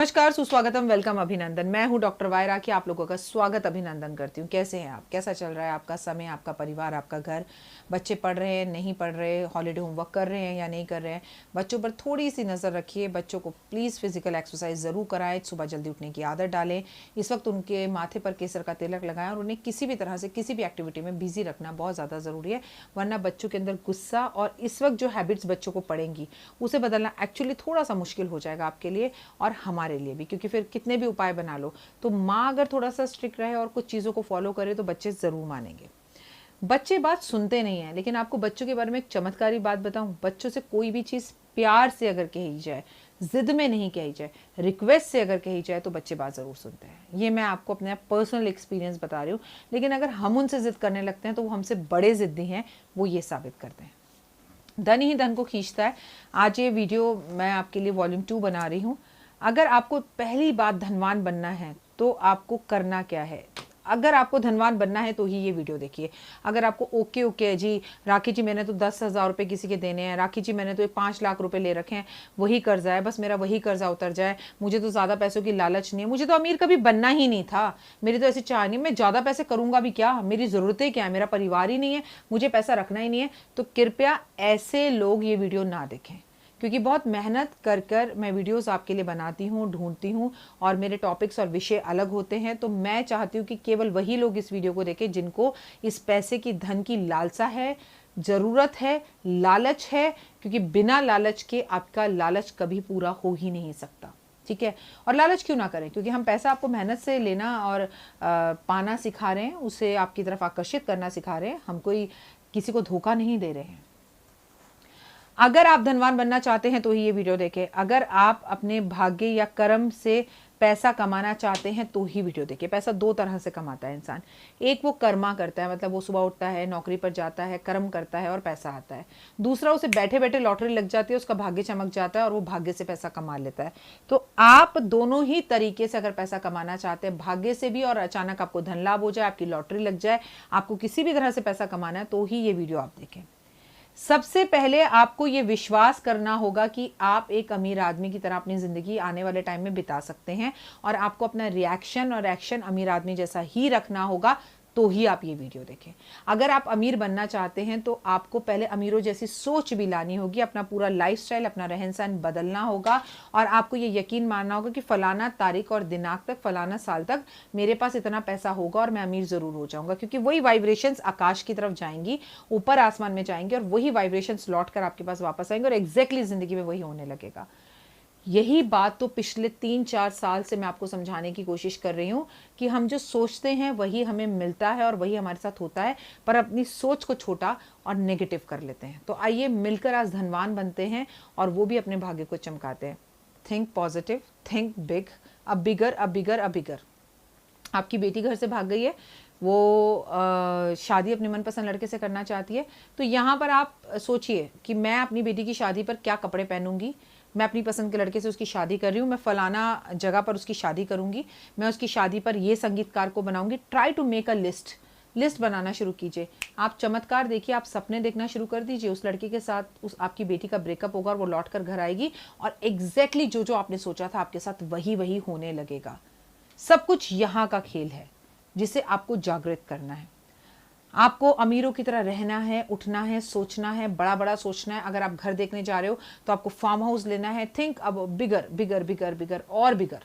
नमस्कार, सुस्वागतम, वेलकम, अभिनंदन। मैं हूं डॉक्टर वायरा की आप लोगों का स्वागत अभिनंदन करती हूं। कैसे हैं आप? कैसा चल रहा है आपका समय, आपका परिवार, आपका घर? बच्चे पढ़ रहे हैं, नहीं पढ़ रहे, हॉलीडे होमवर्क कर रहे हैं या नहीं कर रहे हैं? बच्चों पर थोड़ी सी नज़र रखिए। बच्चों को प्लीज़ फिजिकल एक्सरसाइज ज़रूर कराएं, सुबह जल्दी उठने की आदत डालें। इस वक्त उनके माथे पर केसर का तिलक लगाएं और उन्हें किसी भी तरह से किसी भी एक्टिविटी में बिजी रखना बहुत ज़्यादा ज़रूरी है, वरना बच्चों के अंदर गुस्सा और इस वक्त जो हैबिट्स बच्चों को पड़ेंगी उसे बदलना एक्चुअली थोड़ा सा मुश्किल हो जाएगा आपके लिए और हमारे लिए भी, क्योंकि फिर कितने भी उपाय बना लो तो माँ अगर थोड़ा सा स्ट्रिक्ट रहे और कुछ चीज़ों को फॉलो करे तो बच्चे ज़रूर मानेंगे। बच्चे बात सुनते नहीं हैं, लेकिन आपको बच्चों के बारे में एक चमत्कारी बात बताऊं, बच्चों से कोई भी चीज़ प्यार से अगर कही जाए, जिद में नहीं कही जाए, रिक्वेस्ट से अगर कही जाए तो बच्चे बात ज़रूर सुनते हैं। ये मैं आपको अपना पर्सनल एक्सपीरियंस बता रही हूँ। लेकिन अगर हम उनसे जिद करने लगते हैं तो वो हमसे बड़े जिद्दी हैं, वो ये साबित करते हैं। धन ही धन को खींचता है। आज ये वीडियो मैं आपके लिए वॉल्यूम 2 बना रही हूँ। अगर आपको पहली बात धनवान बनना है तो आपको करना क्या है? अगर आपको धनवान बनना है तो ही ये वीडियो देखिए। अगर आपको ओके जी राखी जी मैंने तो 10,000 रुपये किसी के देने हैं, राखी जी मैंने तो 5 लाख रुपए ले रखे हैं, वही कर्जा है, बस मेरा वही कर्जा उतर जाए, मुझे तो ज़्यादा पैसों की लालच नहीं है, मुझे तो अमीर कभी बनना ही नहीं था, मेरी तो ऐसी चाह नहीं, मैं ज़्यादा पैसे करूँगा भी क्या, मेरी ज़रूरतें क्या है, मेरा परिवार ही नहीं है, मुझे पैसा रखना ही नहीं है, तो कृपया ऐसे लोग ये वीडियो ना देखें। क्योंकि बहुत मेहनत कर कर मैं वीडियोस आपके लिए बनाती हूँ, ढूंढती हूँ और मेरे टॉपिक्स और विषय अलग होते हैं। तो मैं चाहती हूँ कि केवल वही लोग इस वीडियो को देखें जिनको इस पैसे की, धन की लालसा है, ज़रूरत है, लालच है, क्योंकि बिना लालच के आपका लालच कभी पूरा हो ही नहीं सकता। ठीक है? और लालच क्यों ना करें? क्योंकि हम पैसा आपको मेहनत से लेना और पाना सिखा रहे हैं, उसे आपकी तरफ आकर्षित करना सिखा रहे हैं। हम कोई किसी को धोखा नहीं दे रहे हैं। अगर आप धनवान बनना चाहते हैं तो ही ये वीडियो देखें। अगर आप अपने भाग्य या कर्म से पैसा कमाना चाहते हैं तो ही वीडियो देखिए। पैसा 2 तरह से कमाता है इंसान। एक वो कर्मा करता है, मतलब वो सुबह उठता है, नौकरी पर जाता है, कर्म करता है और पैसा आता है। दूसरा, उसे बैठे बैठे लॉटरी लग जाती है, उसका भाग्य चमक जाता है और वो भाग्य से पैसा कमा लेता है। तो आप दोनों ही तरीके से अगर पैसा कमाना चाहते हैं, भाग्य से भी और अचानक आपको धन लाभ हो जाए, आपकी लॉटरी लग जाए, आपको किसी भी तरह से पैसा कमाना है तो ही ये वीडियो आप देखें। सबसे पहले आपको यह विश्वास करना होगा कि आप एक अमीर आदमी की तरह अपनी जिंदगी आने वाले टाइम में बिता सकते हैं और आपको अपना रिएक्शन और एक्शन अमीर आदमी जैसा ही रखना होगा, तो ही आप ये वीडियो देखें। अगर आप अमीर बनना चाहते हैं तो आपको पहले अमीरों जैसी सोच भी लानी होगी, अपना पूरा लाइफस्टाइल, अपना रहन सहन बदलना होगा और आपको ये यकीन मानना होगा कि फलाना तारीख और दिनांक तक, फलाना साल तक मेरे पास इतना पैसा होगा और मैं अमीर ज़रूर हो जाऊंगा। क्योंकि वही वाइब्रेशंस आकाश की तरफ जाएंगी, ऊपर आसमान में जाएंगी और वही वाइब्रेशंस लौट कर आपके पास वापस आएंगे और एग्जैक्टली ज़िंदगी में वही होने लगेगा। यही बात तो पिछले 3-4 साल से मैं आपको समझाने की कोशिश कर रही हूँ कि हम जो सोचते हैं वही हमें मिलता है और वही हमारे साथ होता है, पर अपनी सोच को छोटा और नेगेटिव कर लेते हैं। तो आइए मिलकर आज धनवान बनते हैं और वो भी अपने भाग्य को चमकाते हैं। थिंक पॉजिटिव, थिंक बिग, अ बिगर, अ बिगर, अ बिगर। आपकी बेटी घर से भाग गई है, वो शादी अपने मनपसंद लड़के से करना चाहती है, तो यहाँ पर आप सोचिए कि मैं अपनी बेटी की शादी पर क्या कपड़े पहनूंगी, मैं अपनी पसंद के लड़के से उसकी शादी कर रही हूँ, मैं फलाना जगह पर उसकी शादी करूँगी, मैं उसकी शादी पर ये संगीतकार को बनाऊंगी। Try to make a list बनाना शुरू कीजिए। आप चमत्कार देखिए, आप सपने देखना शुरू कर दीजिए। उस लड़के के साथ उस आपकी बेटी का ब्रेकअप होगा और वो लौट कर घर आएगी और एग्जैक्टली जो जो आपने सोचा था आपके साथ वही वही होने लगेगा। सब कुछ यहाँ का खेल है जिसे आपको जागृत करना है। आपको अमीरों की तरह रहना है, उठना है, सोचना है, बड़ा बड़ा सोचना है। अगर आप घर देखने जा रहे हो तो आपको फार्म हाउस लेना है। थिंक अब बिगर बिगर बिगर बिगर और बिगर,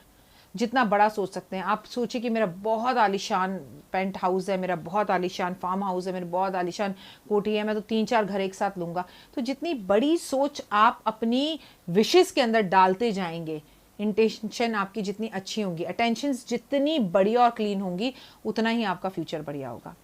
जितना बड़ा सोच सकते हैं आप सोचिए कि मेरा बहुत आलीशान पेंट हाउस है, मेरा बहुत आलीशान फार्म हाउस है, मेरा बहुत आलीशान कोठी है, मैं तो 3-4 घर एक साथ लूंगा। तो जितनी बड़ी सोच आप अपनी विशेष के अंदर डालते जाएंगे, इंटेंशन आपकी जितनी अच्छी होंगी, अटेंशंस जितनी बढ़िया और क्लीन होंगी, उतना ही आपका फ्यूचर बढ़िया होगा।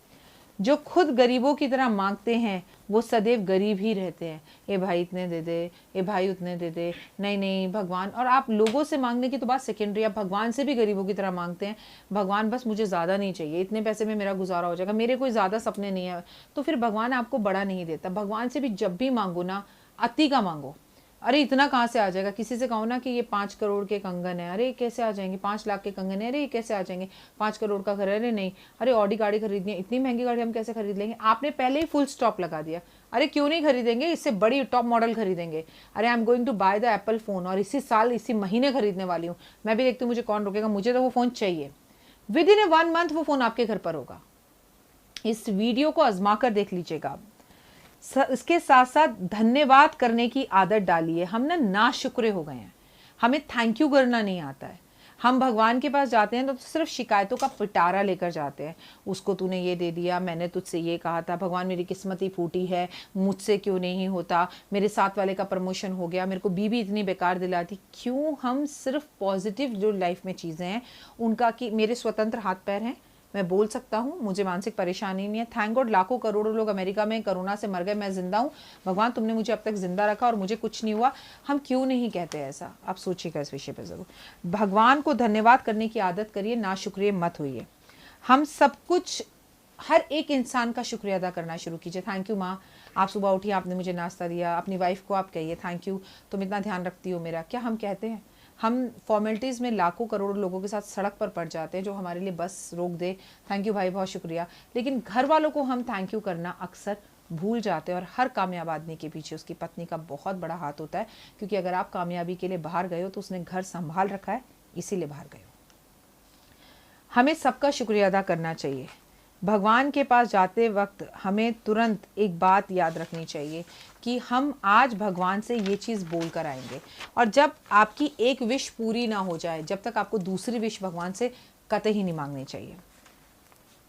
जो खुद गरीबों की तरह मांगते हैं वो सदैव गरीब ही रहते हैं। ए भाई इतने दे दे, ए भाई उतने दे दे, नहीं नहीं भगवान। और आप लोगों से मांगने की तो बात सेकेंडरी, आप भगवान से भी गरीबों की तरह मांगते हैं। भगवान बस मुझे ज़्यादा नहीं चाहिए, इतने पैसे में मेरा गुजारा हो जाएगा, मेरे कोई ज़्यादा सपने नहीं है। तो फिर भगवान आपको बड़ा नहीं देता। भगवान से भी जब भी मांगो ना, अति का मांगो। अरे इतना कहाँ से आ जाएगा? किसी से कहो ना कि ये 5 करोड़ के कंगन है, अरे कैसे आ जाएंगे? 5 लाख के कंगन है, अरे ये कैसे आ जाएंगे? 5 करोड़ का घर है, अरे नहीं, अरे ऑडी गाड़ी खरीदनी है, इतनी महंगी गाड़ी हम कैसे खरीद लेंगे? आपने पहले ही फुल स्टॉप लगा दिया। अरे क्यों नहीं खरीदेंगे, इससे बड़ी टॉप मॉडल खरीदेंगे। अरे I am going to buy the Apple phone और इसी साल इसी महीने खरीदने वाली हूँ, मैं भी देखती हूँ मुझे कौन रोकेगा, मुझे तो वो फ़ोन चाहिए। विद इन ए 1 मंथ वो फ़ोन आपके घर पर होगा। इस वीडियो को आजमा कर देख लीजिएगा आप। इसके साथ साथ धन्यवाद करने की आदत डालिए। हम ना शुक्रे हो गए हैं, हमें थैंक यू करना नहीं आता है। हम भगवान के पास जाते हैं तो सिर्फ शिकायतों का पिटारा लेकर जाते हैं। उसको तूने ये दे दिया, मैंने तुझसे ये कहा था, भगवान मेरी किस्मत ही फूटी है, मुझसे क्यों नहीं होता, मेरे साथ वाले का प्रमोशन हो गया, मेरे को बीवी इतनी बेकार दिलाती। क्यों हम सिर्फ पॉजिटिव जो लाइफ में चीज़ें हैं उनका, कि मेरे स्वतंत्र हाथ पैर हैं, मैं बोल सकता हूँ, मुझे मानसिक परेशानी नहीं है, थैंक गॉड लाखों करोड़ों लोग अमेरिका में कोरोना से मर गए, मैं जिंदा हूँ, भगवान तुमने मुझे अब तक जिंदा रखा और मुझे कुछ नहीं हुआ। हम क्यों नहीं कहते ऐसा? आप सोचिएगा इस विषय पर ज़रूर। भगवान को धन्यवाद करने की आदत करिए, ना शुक्रिया मत होइए। हम सब कुछ, हर एक इंसान का शुक्रिया अदा करना शुरू कीजिए। थैंक यू माँ, आप सुबह उठी, आपने मुझे नाश्ता दिया। अपनी वाइफ को आप कहिए थैंक यू, तुम इतना ध्यान रखती हो मेरा। क्या हम कहते हैं? हम फॉर्मेलिटीज़ में लाखों करोड़ों लोगों के साथ सड़क पर पड़ जाते हैं जो हमारे लिए बस रोक दे, थैंक यू भाई बहुत शुक्रिया, लेकिन घर वालों को हम थैंक यू करना अक्सर भूल जाते हैं। और हर कामयाब आदमी के पीछे उसकी पत्नी का बहुत बड़ा हाथ होता है, क्योंकि अगर आप कामयाबी के लिए बाहर गए हो तो उसने घर संभाल रखा है, इसीलिए बाहर गए हो। हमें सबका शुक्रिया अदा करना चाहिए। भगवान के पास जाते वक्त हमें तुरंत एक बात याद रखनी चाहिए कि हम आज भगवान से ये चीज़ बोल कर आएंगे, और जब आपकी एक विश पूरी ना हो जाए, जब तक आपको दूसरी विश भगवान से कतई नहीं मांगनी चाहिए।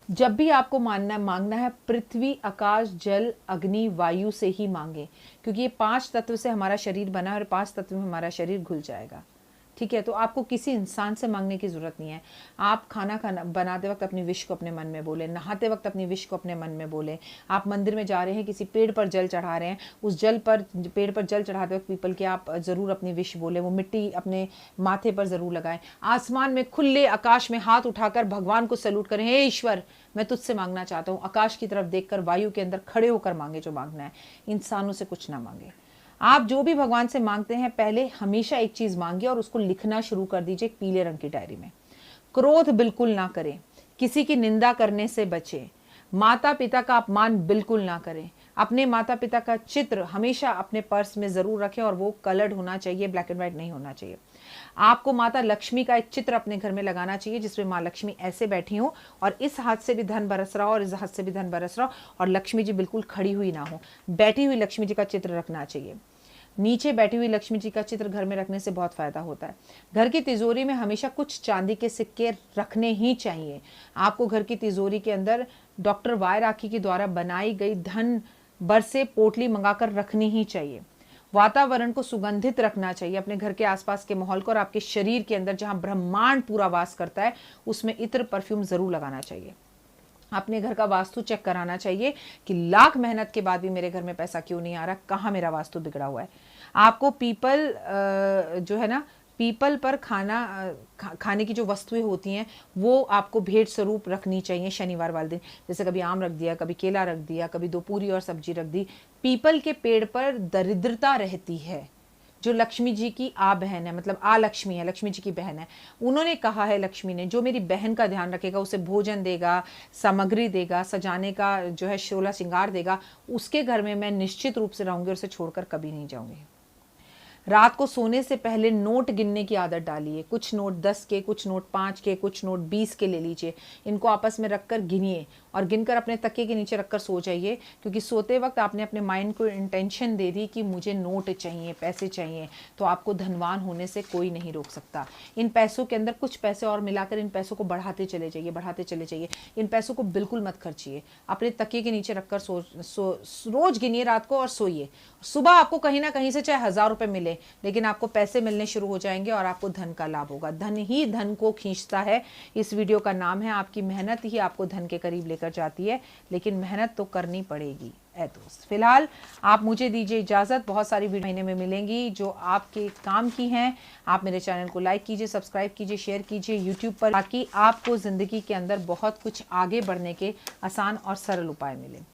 जब भी आपको मांगना है पृथ्वी, आकाश, जल, अग्नि, वायु से ही मांगे, क्योंकि ये 5 तत्व से हमारा शरीर बना है और 5 तत्व में हमारा शरीर घुल जाएगा। ठीक है, तो आपको किसी इंसान से मांगने की ज़रूरत नहीं है। आप खाना बनाते वक्त अपनी विश को अपने मन में बोले, नहाते वक्त अपनी विश को अपने मन में बोले। आप मंदिर में जा रहे हैं, किसी पेड़ पर जल चढ़ा रहे हैं, उस पेड़ पर जल चढ़ाते वक्त पीपल के आप ज़रूर अपनी विश बोले, वो मिट्टी अपने माथे पर ज़रूर लगाएं। आसमान में, खुले आकाश में हाथ उठाकर भगवान को सैल्यूट करें, हे ईश्वर मैं तुझसे मांगना चाहता हूँ। आकाश की तरफ देखकर, वायु के अंदर खड़े होकर मांगे जो मांगना है, इंसानों से कुछ ना मांगे। आप जो भी भगवान से मांगते हैं, पहले हमेशा एक चीज मांगिए और उसको लिखना शुरू कर दीजिए एक पीले रंग की डायरी में। क्रोध बिल्कुल ना करें, किसी की निंदा करने से बचें, माता पिता का अपमान बिल्कुल ना करें। अपने माता पिता का चित्र हमेशा अपने पर्स में जरूर रखें और वो कलर्ड होना चाहिए, ब्लैक एंड व्हाइट नहीं होना चाहिए। आपको माता लक्ष्मी का एक चित्र अपने घर में लगाना चाहिए जिसमें माँ लक्ष्मी ऐसे बैठी हो और इस हाथ से भी धन बरस रहा हो और इस हाथ से भी धन बरस रहा हो, और लक्ष्मी जी बिल्कुल खड़ी हुई ना हो, बैठी हुई लक्ष्मी जी का चित्र रखना चाहिए। नीचे बैठी हुई लक्ष्मी जी का चित्र घर में रखने से बहुत फायदा होता है। घर की तिजोरी में हमेशा कुछ चांदी के सिक्के रखने ही चाहिए। आपको घर की तिजोरी के अंदर डॉक्टर वाई राखी के द्वारा बनाई गई धन बरसे पोटली मंगाकर रखनी ही चाहिए। वातावरण को सुगंधित रखना चाहिए, अपने घर के आसपास के माहौल को, और आपके शरीर के अंदर जहां ब्रह्मांड पूरा वास करता है उसमें इत्र परफ्यूम जरूर लगाना चाहिए। अपने घर का वास्तु चेक कराना चाहिए कि लाख मेहनत के बाद भी मेरे घर में पैसा क्यों नहीं आ रहा, कहाँ मेरा वास्तु बिगड़ा हुआ है। आपको पीपल जो है ना, पीपल पर खाने की जो वस्तुएं होती हैं वो आपको भेंट स्वरूप रखनी चाहिए शनिवार वाले दिन। जैसे कभी आम रख दिया, कभी केला रख दिया, कभी 2 पूरी और सब्जी रख दी। पीपल के पेड़ पर दरिद्रता रहती है, जो लक्ष्मी जी की आ बहन है, मतलब आ लक्ष्मी है, लक्ष्मी जी की बहन है। उन्होंने कहा है लक्ष्मी ने, जो मेरी बहन का ध्यान रखेगा, उसे भोजन देगा, सामग्री देगा, सजाने का जो है 16 श्रृंगार देगा, उसके घर में मैं निश्चित रूप से रहूंगी और उसे छोड़कर कभी नहीं जाऊंगी। रात को सोने से पहले नोट गिनने की आदत डालिए। कुछ नोट 10 के, कुछ नोट 5 के, कुछ नोट 20 के ले लीजिए। इनको आपस में रखकर गिनिए और गिनकर अपने तकिए के नीचे रखकर सो जाइए, क्योंकि सोते वक्त आपने अपने माइंड को इंटेंशन दे दी कि मुझे नोट चाहिए, पैसे चाहिए, तो आपको धनवान होने से कोई नहीं रोक सकता। इन पैसों के अंदर कुछ पैसे और मिलाकर इन पैसों को बढ़ाते चले जाइए, बढ़ाते चले जाइए। इन पैसों को बिल्कुल मत खर्चिए, अपने तकिए के नीचे रखकर रोज गिनिए रात को और सोइए। सुबह आपको कहीं ना कहीं से चाहे 1000 रुपये मिले, लेकिन आपको पैसे मिलने शुरू हो जाएंगे और आपको धन का लाभ होगा। धन ही धन को खींचता है। इस वीडियो का नाम है आपकी मेहनत ही आपको धन के करीब लेकर जाती है, लेकिन मेहनत तो करनी पड़ेगी ऐ दोस्त। फिलहाल आप मुझे दीजिए इजाज़त। बहुत सारी वीडियो महीने में मिलेंगी जो आपके काम की हैं। आप मेरे चैनल को लाइक कीजिए, सब्सक्राइब कीजिए, शेयर कीजिए यूट्यूब पर, ताकि आपको ज़िंदगी के अंदर बहुत कुछ आगे बढ़ने के आसान और सरल उपाय मिले।